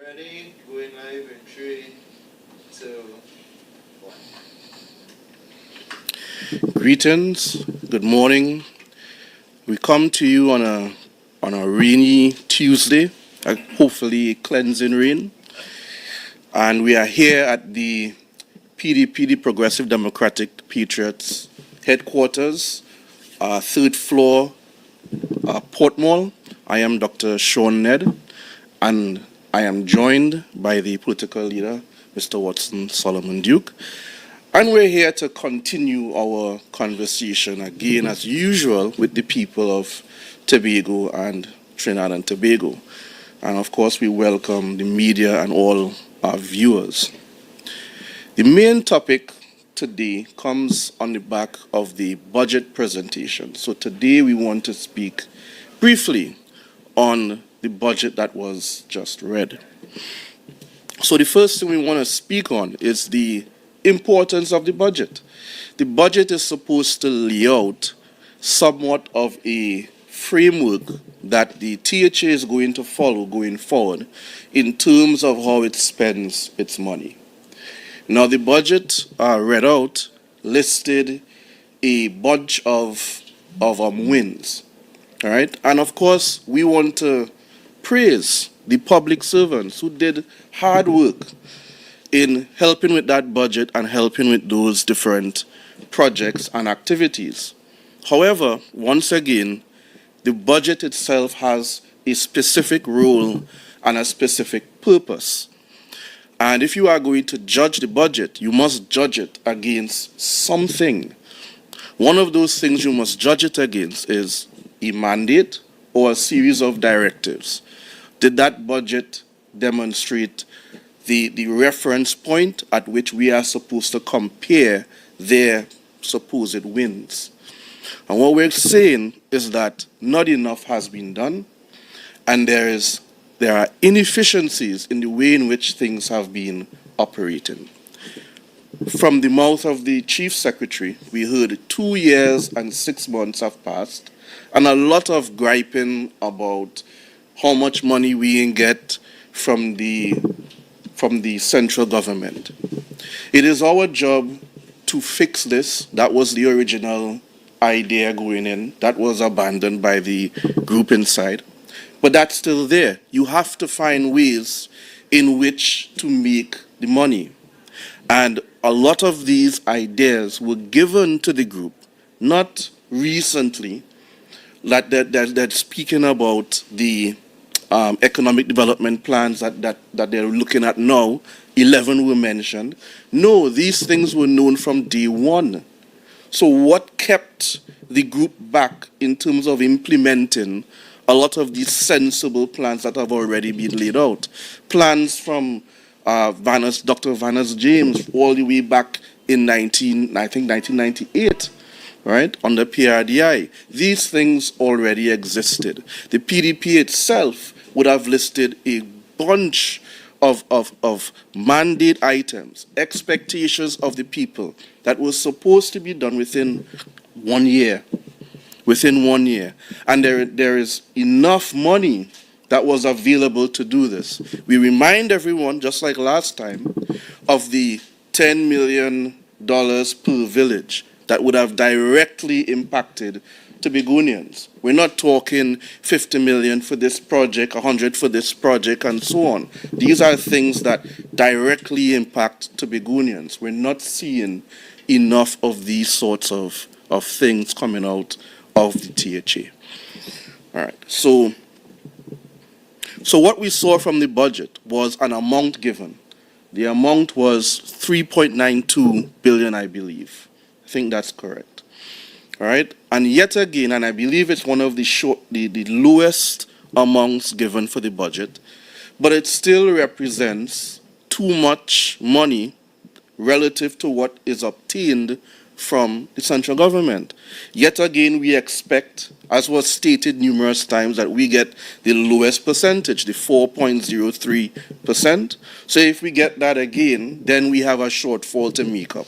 Ready? Going live in 3, 2, 1. Greetings. Good morning. We come to you on a rainy Tuesday, hopefully cleansing rain, and we are here at the PDP, the Progressive Democratic Patriots headquarters, third floor, Port Mall. I am Dr. Sean Ned, and I am joined by the political leader, Mr. Watson Solomon Duke. And we're here to continue our conversation again, as usual, with the people of Tobago and Trinidad and Tobago. And of course, we welcome the media and all our viewers. The main topic today comes on the back of the budget presentation. So today we want to speak briefly on the budget that was just read. So the first thing we want to speak on is the importance of the budget. The budget is supposed to lay out somewhat of a framework that the THA is going to follow going forward in terms of how it spends its money. Now the budget read out listed a bunch of wins, all right? And of course, we want to praise the public servants who did hard work in helping with that budget and helping with those different projects and activities. However, once again, the budget itself has a specific role and a specific purpose. And if you are going to judge the budget, you must judge it against something. One of those things you must judge it against is a mandate or a series of directives. Did that budget demonstrate the reference point at which we are supposed to compare their supposed wins? And what we're saying is that not enough has been done, and there are inefficiencies in the way in which things have been operating. From the mouth of the Chief Secretary, we heard 2 years and 6 months have passed, and a lot of griping about how much money we can get from the central government. It is our job to fix this. That was the original idea going in. That was abandoned by the group inside. But that's still there. You have to find ways in which to make the money. And a lot of these ideas were given to the group, not recently, that speaking about the economic development plans that they're looking at now. 11 were mentioned. No, these things were known from day one. So what kept the group back in terms of implementing a lot of these sensible plans that have already been laid out? Plans from Dr. Vanus James all the way back in 1998. Right, under PRDI. These things already existed. The PDP itself would have listed a bunch of mandate items, expectations of the people that was supposed to be done within 1 year. Within 1 year. And there is enough money that was available to do this. We remind everyone, just like last time, of the $10 million per village that would have directly impacted Tobagonians. We're not talking 50 million for this project, 100 for this project, and so on. These are things that directly impact Tobagonians. We're not seeing enough of these sorts of things coming out of the THA. All right, so what we saw from the budget was an amount given. The amount was 3.92 billion, I believe. I think that's correct. All right, and yet again, and I believe it's one of the lowest amounts given for the budget, but it still represents too much money relative to what is obtained from the central government. Yet again, we expect, as was stated numerous times, that we get the lowest percentage, the 4.03%. So if we get that again, then we have a shortfall to make up.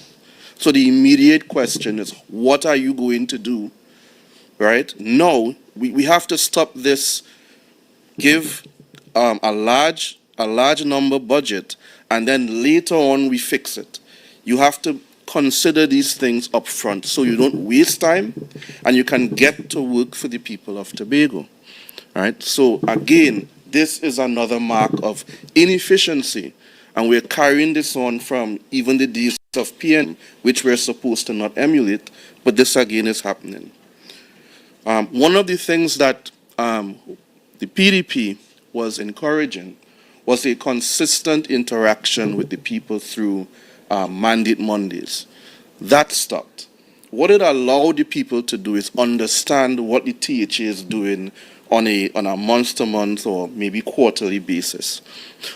So the immediate question is, what are you going to do? Right? No, we have to stop this, give a large a large number budget, and then later on we fix it. You have to consider these things up front so you don't waste time and you can get to work for the people of Tobago. Right? So again, this is another mark of inefficiency, and we're carrying this on from even the days of PN, which we're supposed to not emulate, but this again is happening. One of the things that the PDP was encouraging was a consistent interaction with the people through Mandate Mondays. That stopped. What it allowed the people to do is understand what the THA is doing on a month-to-month or maybe quarterly basis.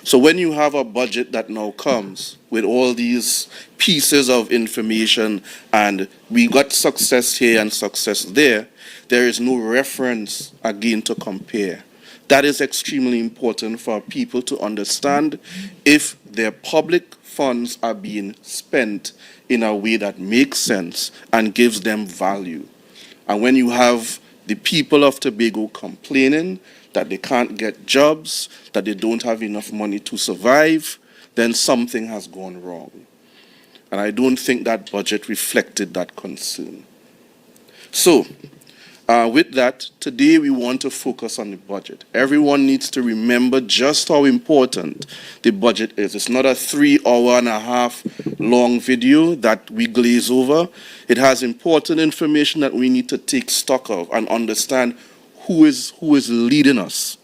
So when you have a budget that now comes with all these pieces of information and we got success here and success there, there is no reference again to compare. That is extremely important for people to understand if their public funds are being spent in a way that makes sense and gives them value. And when you have the people of Tobago complaining that they can't get jobs, that they don't have enough money to survive, then something has gone wrong. And I don't think that budget reflected that concern. So, with that, today we want to focus on the budget. Everyone needs to remember just how important the budget is. It's not a 3.5 hour long video that we glaze over. It has important information that we need to take stock of and understand who is leading us,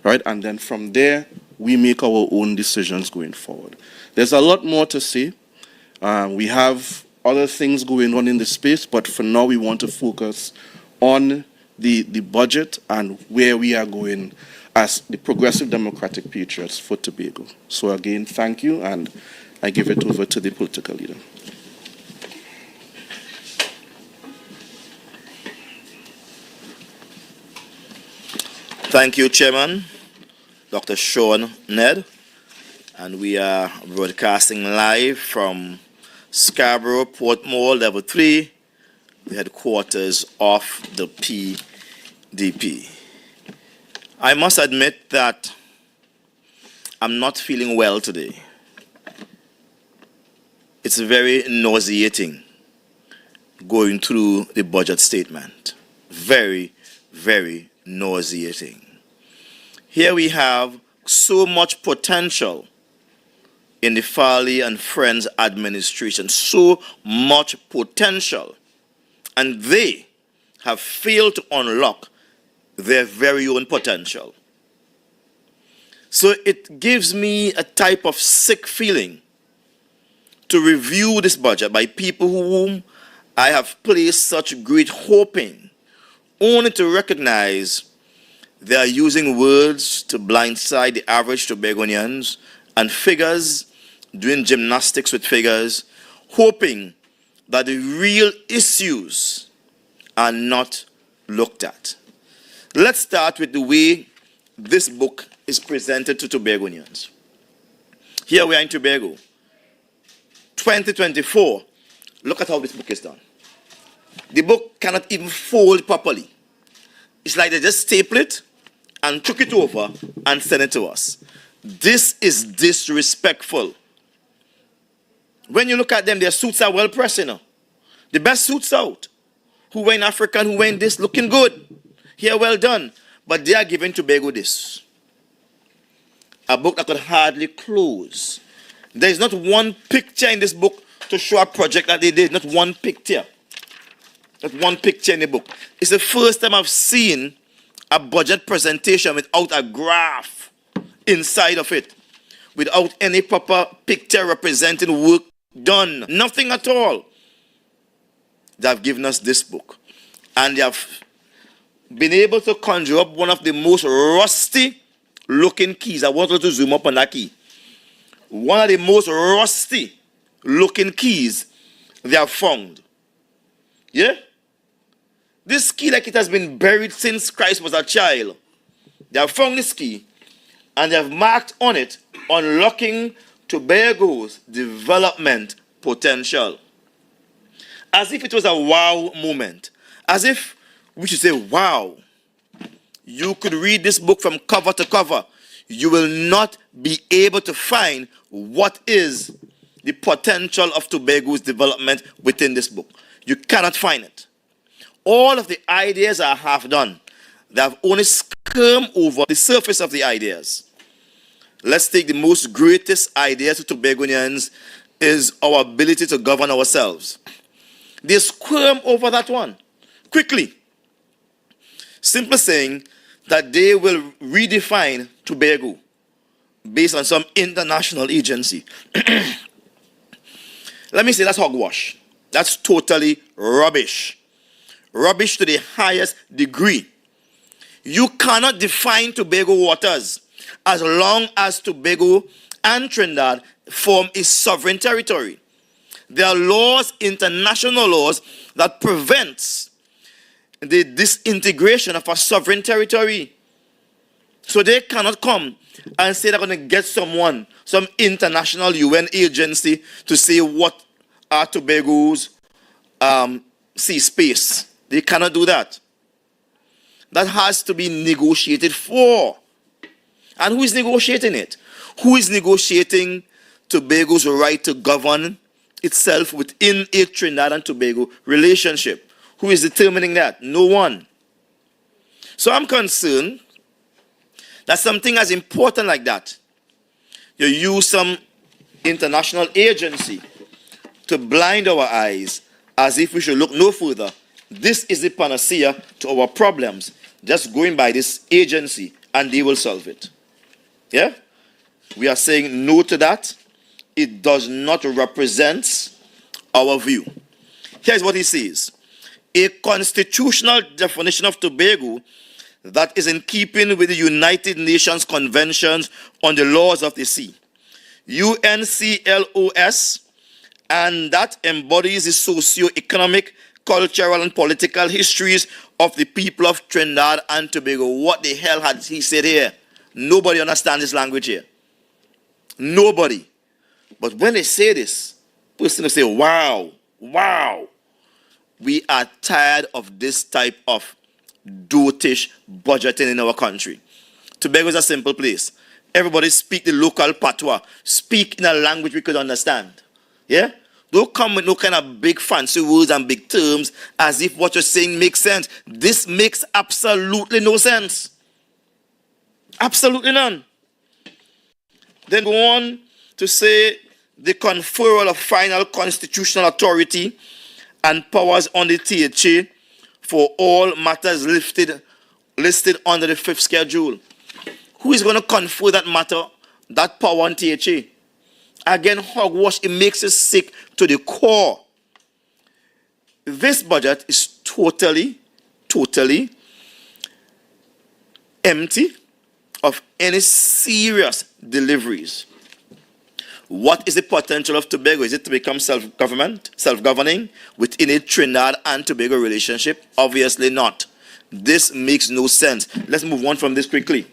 right? And then from there, we make our own decisions going forward. There's a lot more to say. We have other things going on in the space, but for now we want to focus on the budget and where we are going as the Progressive Democratic Patriots for Tobago. So again, thank you, and I give it over to the political leader. Thank you, Chairman, Dr. Sean Ned. And we are broadcasting live from Scarborough, Portmore, Level 3, the headquarters of the PDP. I must admit that I'm not feeling well today. It's very nauseating going through the budget statement. Very, very nauseating. Here we have so much potential in the Farley and Friends administration, so much potential, and they have failed to unlock their very own potential. So it gives me a type of sick feeling to review this budget by people whom I have placed such great hope in, only to recognize they are using words to blindside the average Tobagonians and figures, doing gymnastics with figures, hoping that the real issues are not looked at. Let's start with the way this book is presented to Tobagonians. Here we are in Tobago. 2024, look at how this book is done. The book cannot even fold properly. It's like they just staple it and took it over and sent it to us. This is disrespectful. When you look at them, their suits are well pressed, you know. The best suits out. Who were in Africa and who were in this, looking good. Here, well done. But they are giving Tobago this. A book that could hardly close. There is not one picture in this book to show a project that they did. Not one picture. Not one picture in the book. It's the first time I've seen a budget presentation without a graph inside of it. Without any proper picture representing work done. Nothing at all. They have given us this book. And they have been able to conjure up one of the most rusty looking keys. I want you to zoom up on that key. One of the most rusty looking keys they have found. Yeah? This key, like it has been buried since Christ was a child. They have found this key and they have marked on it, unlocking Tobago's development potential. As if it was a wow moment. As if we should say, wow, you could read this book from cover to cover. you will not be able to find what is the potential of Tobago's development within this book. You cannot find it. All of the ideas are half done. They have only skimmed over the surface of the ideas. Let's take the most greatest idea to Tobagonians is our ability to govern ourselves. They squirm over that one quickly. Simply saying that they will redefine Tobago based on some international agency. Let me say that's hogwash. That's totally rubbish. Rubbish to the highest degree. You cannot define Tobago waters as long as Tobago and Trinidad form a sovereign territory. There are laws, international laws, that prevents the disintegration of a sovereign territory. So they cannot come and say they're going to get someone, some international UN agency to say what are Tobago's sea space. They cannot do that. That has to be negotiated for. And who is negotiating it? Who is negotiating Tobago's right to govern itself within a Trinidad and Tobago relationship? Who is determining that? No one. So I'm concerned that something as important like that, you use some international agency to blind our eyes as if we should look no further. This is the panacea to our problems. Just going by this agency and they will solve it. Yeah? We are saying no to that. It does not represent our view. Here's what he says. A constitutional definition of Tobago that is in keeping with the United Nations Conventions on the Laws of the Sea, UNCLOS, and that embodies the socio-economic, cultural, and political histories of the people of Trinidad and Tobago. What the hell had he said here? Nobody understands this language here. Nobody. But when they say this, person will say, wow, wow. We are tired of this type of dotish budgeting in our country. Tobago is a simple place. Everybody speak the local patois. Speak in a language we could understand. Yeah? Don't come with no kind of big fancy words and big terms as if what you're saying makes sense. This makes absolutely no sense. Absolutely none. Then go on to say the conferral of final constitutional authority and powers on the THA for all matters listed under the 5th schedule. Who is going to confer that matter, that power on THA? Again, hogwash, it makes us sick to the core. This budget is totally empty of any serious deliveries. What is the potential of Tobago? Is it to become self-governing within a Trinidad and Tobago relationship? Obviously not. This makes no sense. Let's move on from this quickly.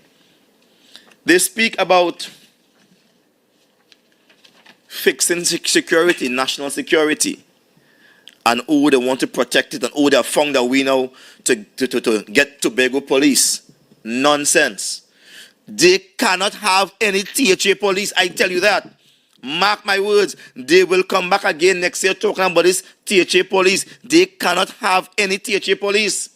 They speak about fixing security, national security, and oh, they want to protect it, and oh, they have found a way now to get Tobago police. Nonsense. They cannot have any THA police, I tell you that. Mark my words, they will come back again next year talking about this THA police. They cannot have any THA police.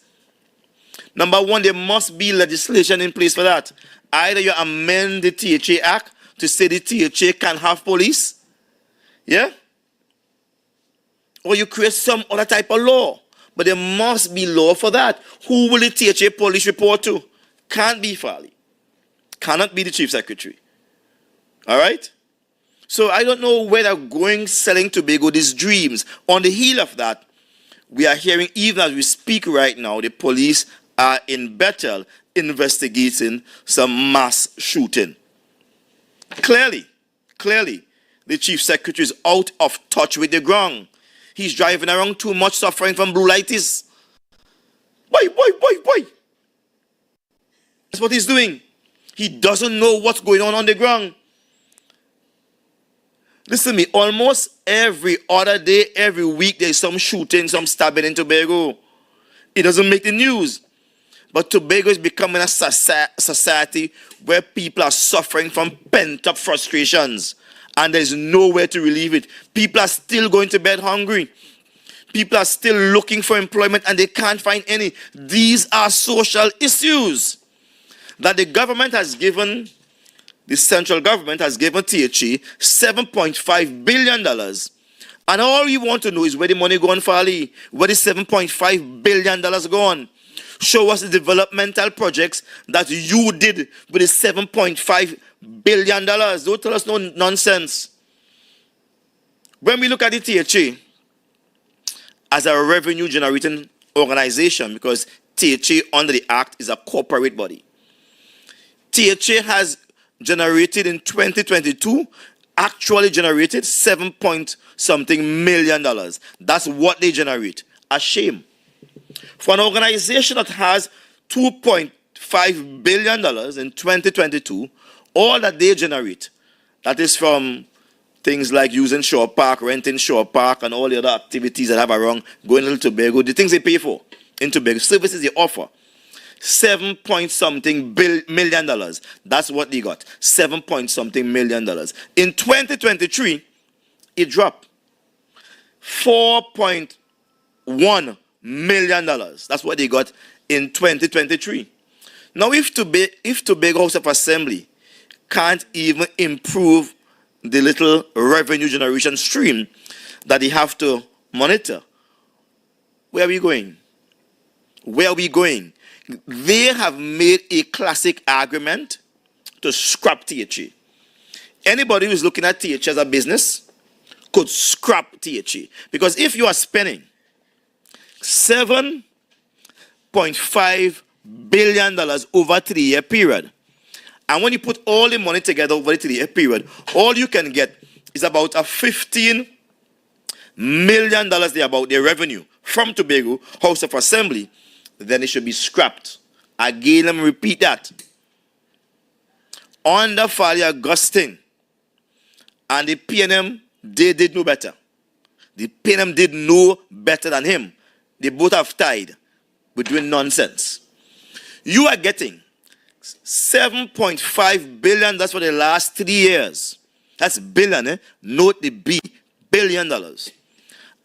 Number one, there must be legislation in place for that. Either you amend the THA Act to say the THA can have police, yeah? Or you create some other type of law. But there must be law for that. Who will the THA police report to? Can't be Farley. Cannot be the Chief Secretary. All right? So I don't know where they're going selling Tobago these dreams. On the heel of that, we are hearing, even as we speak right now, the police are in Bethel investigating some mass shooting. Clearly, the Chief Secretary is out of touch with the ground. He's driving around too much, suffering from blue lightis. Why? That's what he's doing. He doesn't know what's going on the ground. Listen to me, almost every other day, every week, there's some shooting, some stabbing in Tobago. It doesn't make the news. But Tobago is becoming a society where people are suffering from pent-up frustrations and there's nowhere to relieve it. People are still going to bed hungry. People are still looking for employment and they can't find any. These are social issues that the government has given, the central government has given THA $7.5 billion. And all we want to know is where the money gone, Farley. Where the $7.5 billion gone? Show us the developmental projects that you did with the $7.5 billion. Don't tell us no nonsense. When we look at the THA as a revenue generating organization, because THA under the Act is a corporate body, THA has generated in 2022, actually generated $7-something million. That's what they generate. A shame. For an organization that has $2.5 billion in 2022, all that they generate, that is from things like using Shore Park, renting Shore Park, and all the other activities that have around going to Tobago, the things they pay for in Tobago, services they offer, $7-something million. That's what they got, $7-something million. In 2023, it dropped $4.1 million. That's what they got in 2023. Now, if Tobago House of Assembly can't even improve the little revenue generation stream that they have to monitor, where are we going? Where are we going? They have made a classic argument to scrap THA. Anybody who's looking at THA as a business could scrap THA. Because if you are spending $7.5 billion over a 3-year period, and when you put all the money together over a 3-year period, all you can get is about a $15 million there, about their revenue from Tobago House of Assembly, then it should be scrapped. Again, let me repeat that. Under Farley Augustine and the PNM, they did no better. The PNM did no better than him. They both have tied with doing nonsense. You are getting $7.5 billion, that's for the last 3 years. That's billion, eh? Note the B, $1 billion.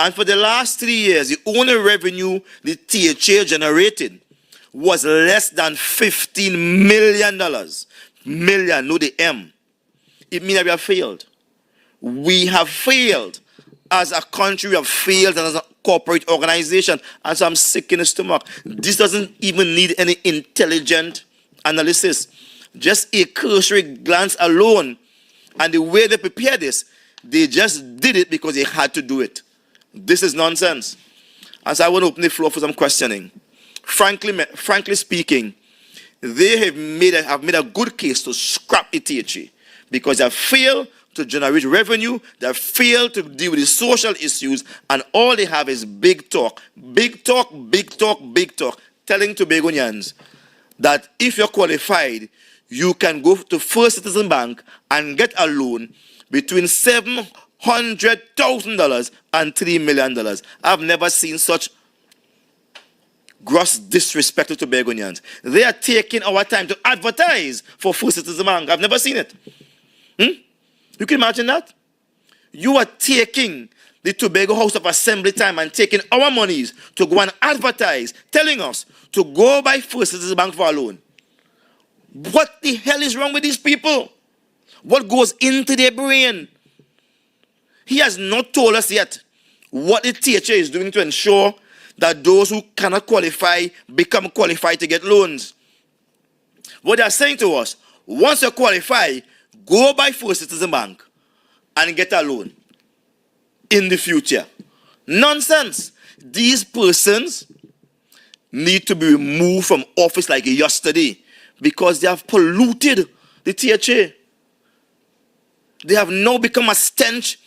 And for the last 3 years, the only revenue the THA generated was less than $15 million. Million, no the M. It means that we have failed. We have failed. As a country, we have failed, and as a corporate organization. And so I'm sick in the stomach. This doesn't even need any intelligent analysis. Just a cursory glance alone. And the way they prepare this, they just did it because they had to do it. This is nonsense. And so I want to open the floor for some questioning. Frankly speaking, they have made a good case to scrap the THA because they have failed to generate revenue, they have failed to deal with the social issues, and all they have is big talk. Big talk, big talk, big talk, telling Tobagonians that if you're qualified, you can go to First Citizen Bank and get a loan between $700,000 and $3 million. I've never seen such gross disrespect to Tobagonians. They are taking our time to advertise for First Citizen Bank. I've never seen it. You can imagine that? You are taking the Tobago House of Assembly time and taking our monies to go and advertise, telling us to go by First Citizen Bank for a loan. What the hell is wrong with these people? What goes into their brain? He has not told us yet what the THA is doing to ensure that those who cannot qualify become qualified to get loans. What they are saying to us, once you qualify, go by First Citizen Bank and get a loan in the future. Nonsense. These persons need to be removed from office like yesterday because they have polluted the THA. They have now become a stench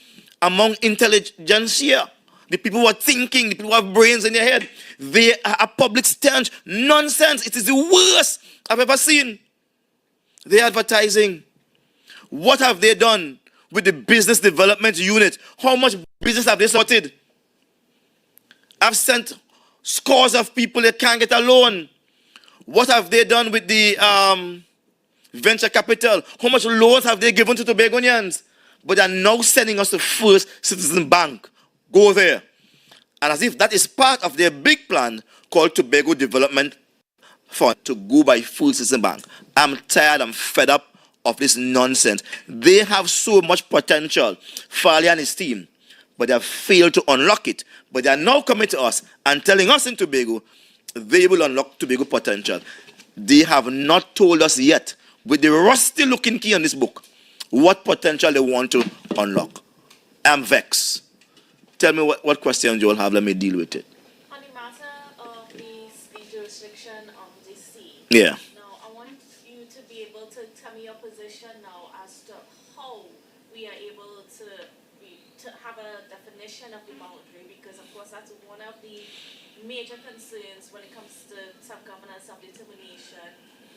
among intelligentsia. The people who are thinking, the people who have brains in their head. They are a public stench. Nonsense. It is the worst I've ever seen. They're advertising. What have they done with the business development unit? How much business have they sorted? I've sent scores of people that can't get a loan. What have they done with the venture capital? How much loans have they given to Tobagonians? But they are now sending us to First Citizen Bank. Go there. And as if that is part of their big plan called Tobago Development Fund to go by First Citizen Bank. I'm tired, I'm fed up of this nonsense. They have so much potential, Farley and his team, but they have failed to unlock it. But they are now coming to us and telling us in Tobago they will unlock Tobago potential. They have not told us yet, with the rusty looking key on this book, what potential they want to unlock. I'm vexed. Tell me what questions you all have. Let me deal with it. On the matter of the jurisdiction of the sea. Yeah. Now, I want you to be able to tell me your position now as to how we are able to have a definition of the boundary, because of course that's one of the major concerns when it comes to self-governance, self-determination,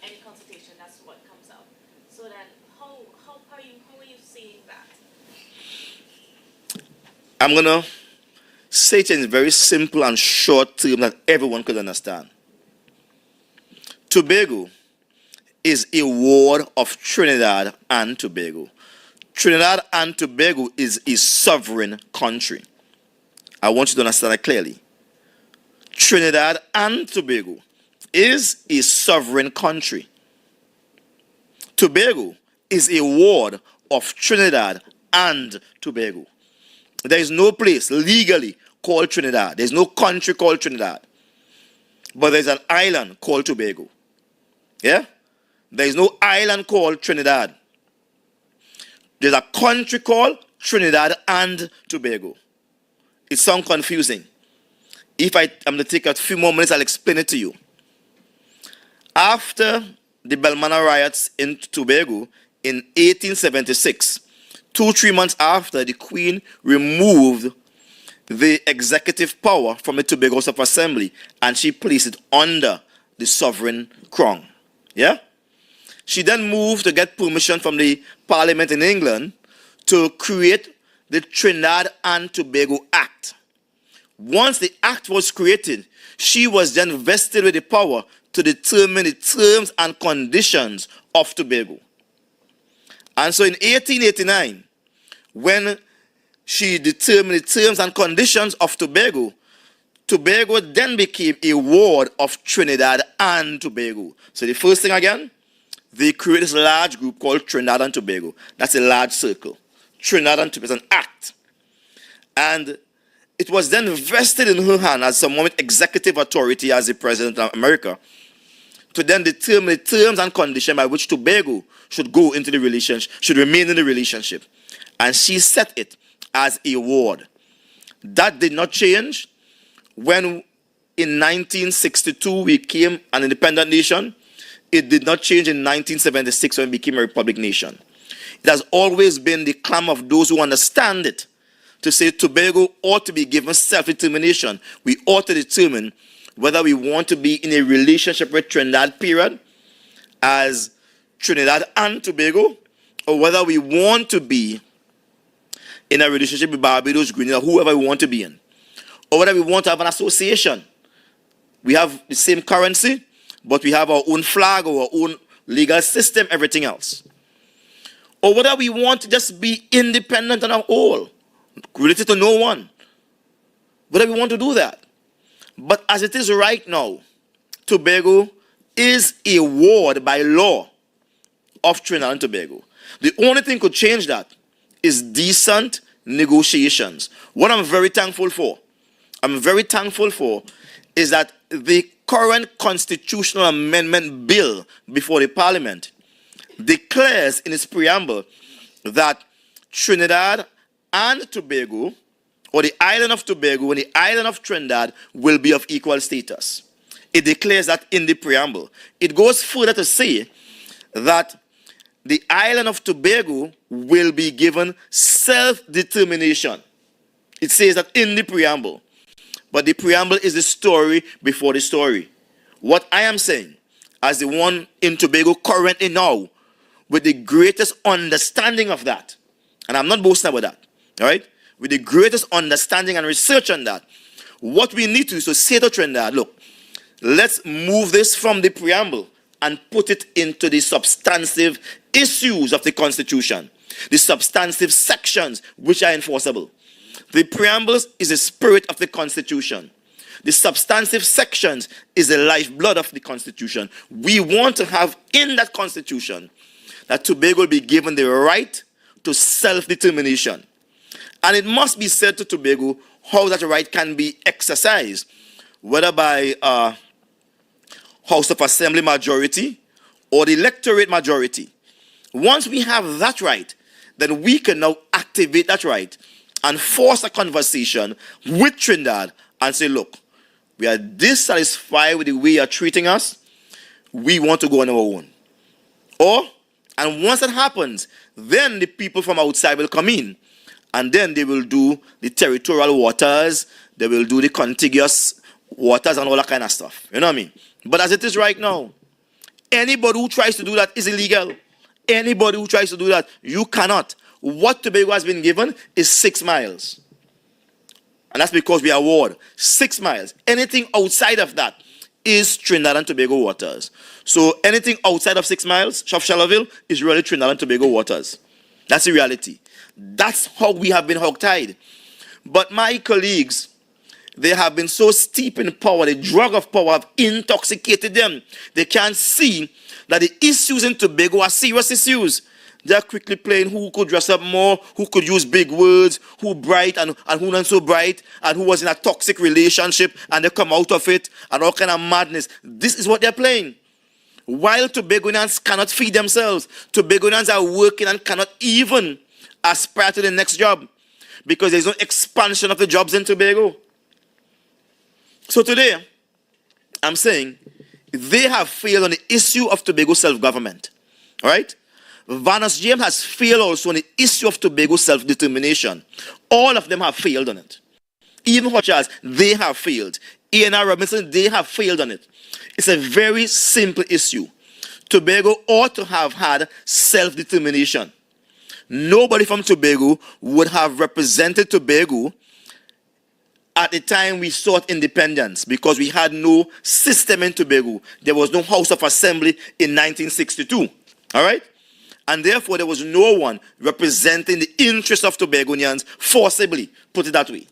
any consultation. That's what comes up. So then, how are you seeing that? I'm going to say it in very simple and short terms that everyone could understand. Tobago is a ward of Trinidad and Tobago. Trinidad and Tobago is a sovereign country. I want you to understand that clearly. Trinidad and Tobago is a sovereign country. Tobago is a ward of Trinidad and Tobago. There is no place legally called Trinidad. There's no country called Trinidad. But there's an island called Tobago. Yeah? There is no island called Trinidad. There's a country called Trinidad and Tobago. It sounds confusing. If I'm going to take a few more minutes, I'll explain it to you. After the Belmana riots in Tobago in 1876, 2-3 months after, the Queen removed the executive power from the Tobago House of Assembly and she placed it under the sovereign crown. Yeah? She then moved to get permission from the Parliament in England to create the Trinidad and Tobago Act. Once the act was created, she was then vested with the power to determine the terms and conditions of Tobago. And so in 1889, when she determined the terms and conditions of Tobago, Tobago then became a ward of Trinidad and Tobago. So the first thing again, they created this large group called Trinidad and Tobago. That's a large circle. Trinidad and Tobago is an act. And it was then vested in her hand as someone with executive authority as the President of America to then determine the terms and conditions by which Tobago should go into the relationship, should remain in the relationship. And she set it as a ward. That did not change when in 1962 we became an independent nation. It did not change in 1976 when we became a republic nation. It has always been the clamor of those who understand it to say Tobago ought to be given self-determination. We ought to determine whether we want to be in a relationship with Trinidad, period, as Trinidad and Tobago, or whether we want to be in a relationship with Barbados, Grenada, whoever we want to be in, or whether we want to have an association. We have the same currency, but we have our own flag, our own legal system, everything else. Or whether we want to just be independent on our own, related to no one. Whether we want to do that. But as it is right now, Tobago is a ward by law of Trinidad and Tobago. The only thing could change that is decent negotiations. What I'm very thankful for is that the current constitutional amendment bill before the Parliament declares in its preamble that Trinidad and Tobago, or the island of Tobago and the island of Trinidad, will be of equal status. It declares that in the preamble. It goes further to say that the island of Tobago will be given self-determination. It says that in the preamble. But the preamble is the story before the story. What I am saying, as the one in Tobago currently now, with the greatest understanding of that, and I'm not boasting about that, all right? With the greatest understanding and research on that, what we need to do is to say to Trinidad, look, let's move this from the preamble and put it into the substantive issues of the Constitution, the substantive sections which are enforceable. The preambles is the spirit of the Constitution. The substantive sections is the lifeblood of the Constitution. We want to have in that Constitution that Tobago will be given the right to self-determination. And it must be said to Tobago how that right can be exercised, whether by House of Assembly majority or the electorate majority. Once we have that right, then we can now activate that right and force a conversation with Trinidad and say, look, we are dissatisfied with the way you're treating us. We want to go on our own. And once that happens, then the people from outside will come in, and then they will do the territorial waters, they will do the contiguous waters and all that kind of stuff. You know what I mean? But as it is right now, anybody who tries to do that is illegal. Anybody who tries to do that, you cannot. What Tobago has been given is 6 miles. And that's because we award 6 miles. Anything outside of that is Trinidad and Tobago waters. So anything outside of 6 miles, Shop-Shallaville, is really Trinidad and Tobago waters. That's the reality. That's how we have been hogtied. But my colleagues, they have been so steep in power, the drug of power have intoxicated them. They can't see that the issues in Tobago are serious issues. They're quickly playing who could dress up more, who could use big words, who bright and who not so bright, and who was in a toxic relationship and they come out of it, and all kind of madness. This is what they're playing. While Tobagonians cannot feed themselves, Tobagonians are working and cannot even aspire to the next job because there's no expansion of the jobs in Tobago. So today, I'm saying they have failed on the issue of Tobago self-government. All right? Vanus James has failed also on the issue of Tobago self-determination. All of them have failed on it. Even Hutchins, they have failed. A&R Robinson, they have failed on it. It's a very simple issue. Tobago ought to have had self-determination. Nobody from Tobago would have represented Tobago at the time we sought independence because we had no system in Tobago. There was no House of Assembly in 1962. All right? And therefore, there was no one representing the interests of Tobagonians forcibly, put it that way.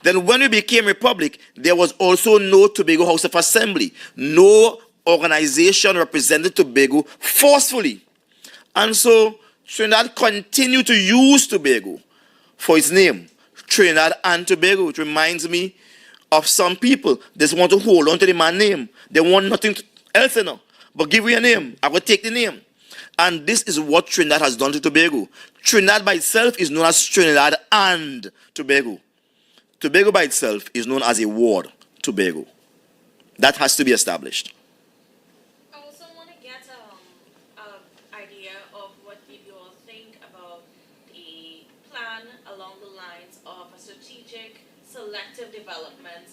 Then when we became republic, there was also no Tobago House of Assembly. No organization represented Tobago forcefully. And so, Trinidad continued to use Tobago for its name, Trinidad and Tobago. It reminds me of some people. They just want to hold on to the man's name. They want nothing else, you know. But give me a name. I will take the name. And this is what Trinidad has done to Tobago. Trinidad by itself is known as Trinidad and Tobago. Tobago by itself is known as a ward, Tobago. That has to be established. I also want to get an idea of what did you all think about the plan along the lines of a strategic selective development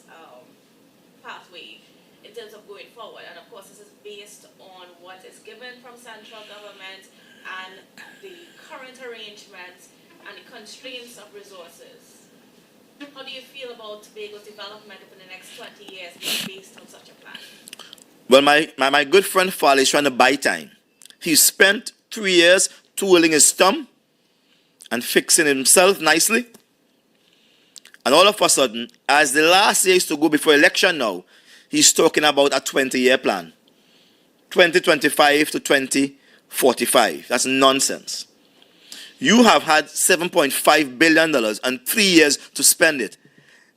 pathway in terms of going forward. And of course, this is based on what is given from central government and the current arrangements and the constraints of resources. How do you feel about Tobago's development over the next 20 years being based on such a plan? Well, my good friend Fall is trying to buy time. He spent 3 years twirling his thumb and fixing himself nicely. And all of a sudden, as the last year is to go before election now, he's talking about a 20-year plan. 2025 to 2045. That's nonsense. You have had $7.5 billion and 3 years to spend it.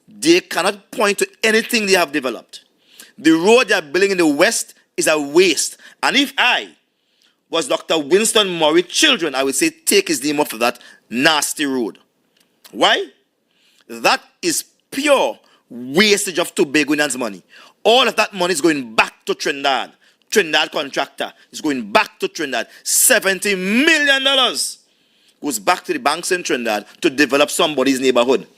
They cannot point to anything they have developed. The road they are building in the West is a waste. And if I was Dr. Winston Murray's children, I would say take his name off of that nasty road. Why? That is pure wastage of Tobagonians' money. All of that money is going back to Trinidad. Trinidad contractor is going back to Trinidad. $70 million goes back to the banks in Trinidad to develop somebody's neighborhood.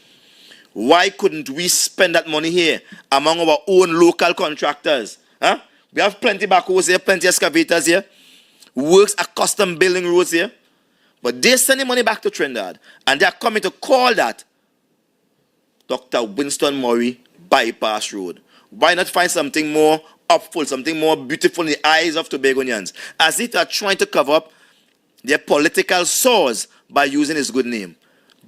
Why couldn't we spend that money here among our own local contractors? Huh? We have plenty backhoes here, plenty excavators here. Works are custom building roads here. But they're sending money back to Trinidad. And they're coming to call that Dr. Winston Murray Bypass Road. Why not find something more upful, something more beautiful in the eyes of Tobagonians? As if they are trying to cover up their political sores by using his good name.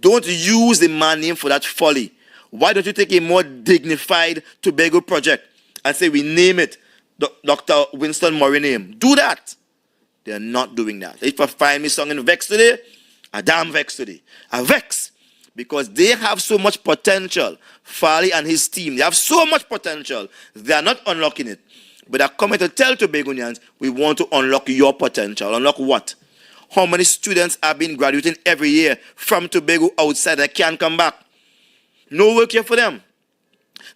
Don't use the man name for that folly. Why don't you take a more dignified Tobago project and say we name it Dr. Winston Murray name? Do that. They are not doing that. If I find me song in Vex today, I damn Vex today. I Vex because they have so much potential. Farley and his team, they have so much potential. They are not unlocking it. But they're coming to tell Tobagonians, we want to unlock your potential. Unlock what? How many students have been graduating every year from Tobago outside that can't come back? No work here for them.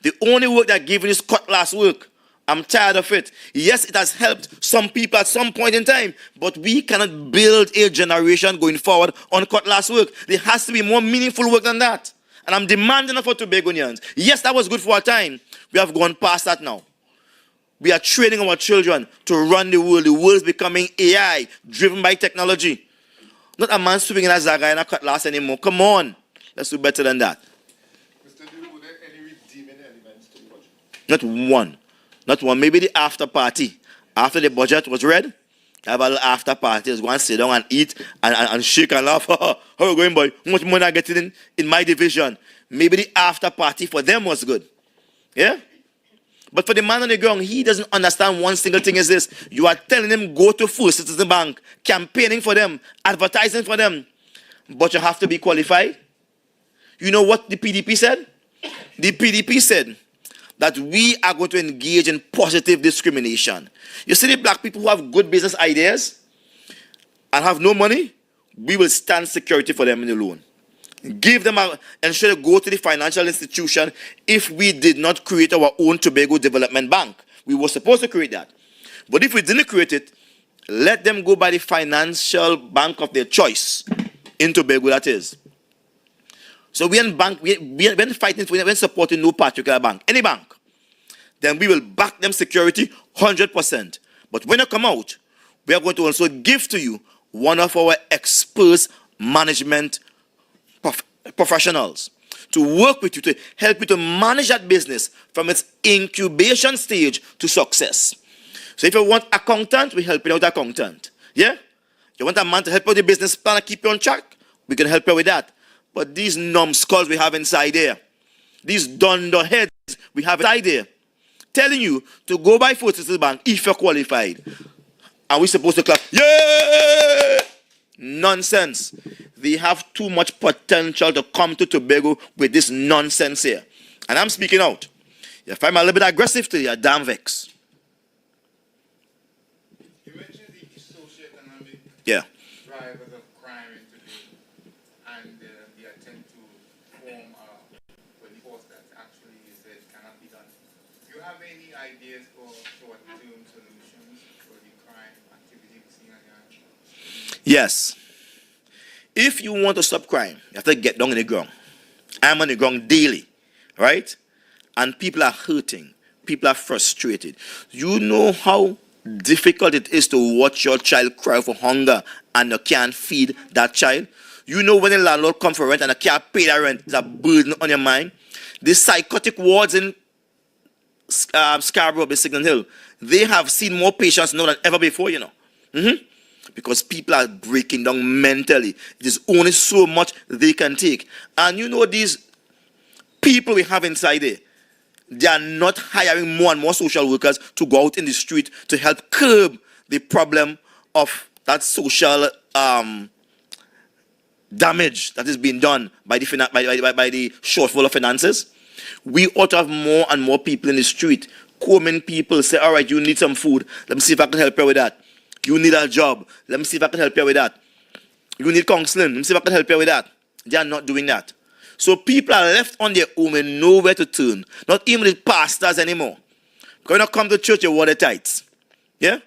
The only work they're giving is cutlass work. I'm tired of it. Yes, it has helped some people at some point in time, but we cannot build a generation going forward on cutlass work. There has to be more meaningful work than that. And I'm demanding it for Tobagonians. Yes, that was good for a time. We have gone past that now. We are training our children to run the world. The world is becoming AI, driven by technology. Not a man swinging a zaga and a cutlass anymore. Come on. Let's do better than that. Mr. Dewey, were there any redeeming elements to the budget? Not one. Not one. Maybe the after party. After the budget was read, have a little after party. Just go and sit down and eat and shake and laugh. How are you going, boy? How much money I getting in my division? Maybe the after party for them was good. Yeah? But for the man on the ground, he doesn't understand one single thing is this. You are telling him go to First Citizen Bank, campaigning for them, advertising for them. But you have to be qualified. You know what the PDP said? The PDP said that we are going to engage in positive discrimination. You see the black people who have good business ideas and have no money, we will stand security for them in the loan. Give them ensure they go to the financial institution. If we did not create our own Tobago Development Bank, we were supposed to create that. But if we didn't create it, let them go by the financial bank of their choice in Tobago, that is. So we ain't fighting for, we ain't supporting no particular bank, any bank. Then we will back them security 100%. But when you come out, we are going to also give to you one of our experts management professionals to work with you, to help you to manage that business from its incubation stage to success. So if you want accountant, we help you out accountant. Yeah? You want a man to help you with the business plan and keep you on track? We can help you with that. But these numbskulls we have inside there, these dunderheads we have inside there, telling you to go by First Citizen Bank if you're qualified. Are we supposed to clap? Yeah! Nonsense. They have too much potential to come to Tobago with this nonsense here. And I'm speaking out. If I'm a little bit aggressive today, you're damn Vex. You mentioned the socioeconomic drivers of crime in today and the attempt to form a police force that actually you said cannot be done. Do you have any ideas for short-term solutions for the crime activity we're seeing on your hand? Yes. If you want to stop crime, you have to get down on the ground. I'm on the ground daily, right? And people are hurting. People are frustrated. You know how difficult it is to watch your child cry for hunger and you can't feed that child? You know when the landlord comes for rent and you can't pay that rent, it's a burden on your mind. The psychotic wards in Scarborough, Signal Hill, they have seen more patients now than ever before, you know. Because people are breaking down mentally. There's only so much they can take. And you know these people we have inside there, they are not hiring more and more social workers to go out in the street to help curb the problem of that social damage that is being done by the shortfall of finances. We ought to have more and more people in the street. Common people say, all right, you need some food. Let me see if I can help you with that. You need a job. Let me see if I can help you with that. You need counseling. Let me see if I can help you with that. They are not doing that. So people are left on their own and nowhere to turn. Not even the pastors anymore. Because when you come to church, you want the tithes. Yeah?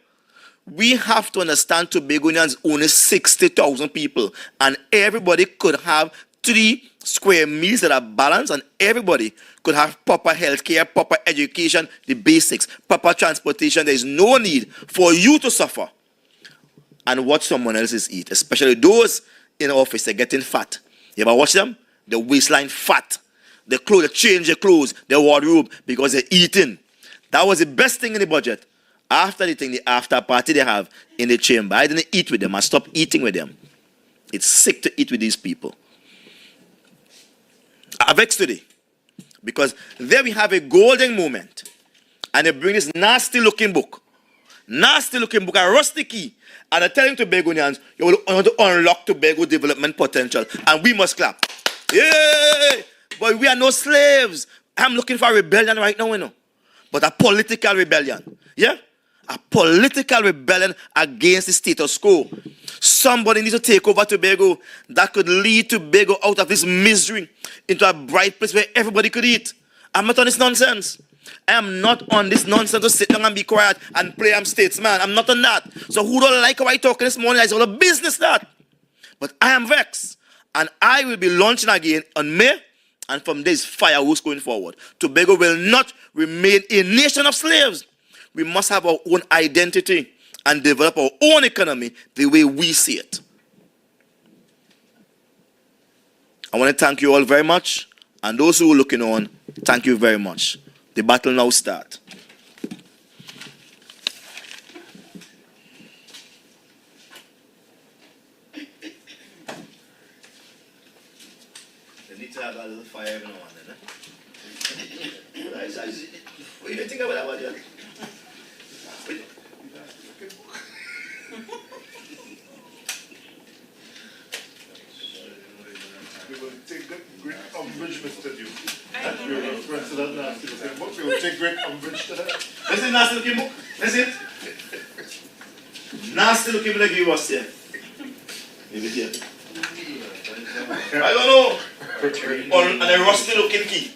We have to understand Tobagonians only 60,000 people. And everybody could have 3 square meals that are balanced. And everybody could have proper health care, proper education, the basics, proper transportation. There is no need for you to suffer and watch someone else's eat, especially those in the office. They're getting fat. You ever watch them? The waistline fat. They change their clothes, their wardrobe, because they're eating. That was the best thing in the budget. After the after party they have in the chamber, I didn't eat with them. I stopped eating with them. It's sick to eat with these people. I'm vexed today because there we have a golden moment, and they bring this nasty looking book, a rusty key, and they're telling Tobagonians, you want to unlock Tobago development potential, and we must clap. Yay! But we are no slaves. I'm looking for a rebellion right now, you know, but a political rebellion. Yeah? A political rebellion against the status quo. Somebody needs to take over Tobago that could lead Tobago out of this misery into a bright place where everybody could eat. I'm not on this nonsense. I am not on this nonsense to sit down and be quiet and play I'm statesman. I'm not on that. So who don't like how I talk this morning? It's all a business that. But I am vexed. And I will be launching again on May. And from this fireworks going forward. Tobago will not remain a nation of slaves. We must have our own identity and develop our own economy the way we see it. I want to thank you all very much. And those who are looking on, thank you very much. The battle now starts. They need to have a little fire every now and then. What do you think about that one, John? We will take great umbrage, Mr. Duke. We will reference to that nasty looking book. We will take great umbrage to that. Listen, nasty looking book. Listen. Nasty looking book you was here. Leave it here. I don't know. And a rusty looking key.